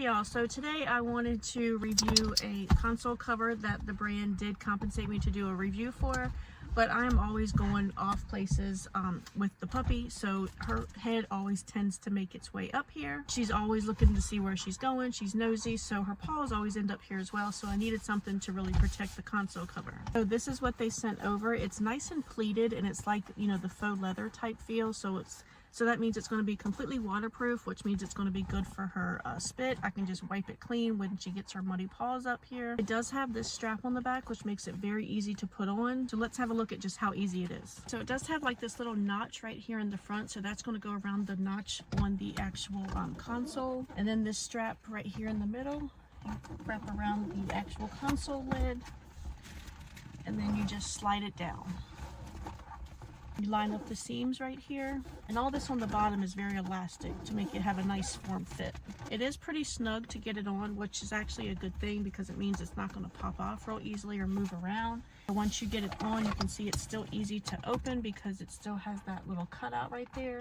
y'all, so today I wanted to review a console cover that the brand did compensate me to do a review for, but I'm always going off places with the puppy, so her head always tends to make its way up here. She's always looking to see where she's going. She's nosy, so her paws always end up here as well, so I needed something to really protect the console cover. So this is what they sent over. It's nice and pleated, and it's like, you know, the faux leather type feel, so that means it's going to be completely waterproof, which means it's going to be good for her spit. I can just wipe it clean when she gets her muddy paws up here. It does have this strap on the back, which makes it very easy to put on. So let's have a look at just how easy it is. So it does have like this little notch right here in the front, so that's going to go around the notch on the actual console. And then this strap right here in the middle, you wrap around the actual console lid, and then you just slide it down. You line up the seams right here, and all this on the bottom is very elastic to make it have a nice form fit. It is pretty snug to get it on, which is actually a good thing because it means it's not going to pop off real easily or move around. But once you get it on, you can see it's still easy to open because it still has that little cutout right there.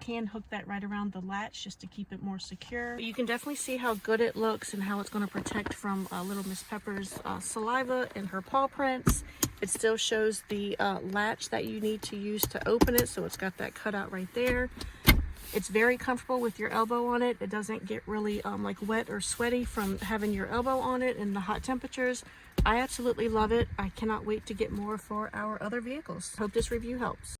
Can hook that right around the latch just to keep it more secure. But you can definitely see how good it looks and how it's going to protect from little Miss Pepper's saliva and her paw prints. It still shows the latch that you need to use to open it, so it's got that cutout right there. It's very comfortable with your elbow on it. It doesn't get really like wet or sweaty from having your elbow on it in the hot temperatures. I absolutely love it. I cannot wait to get more for our other vehicles. Hope this review helps.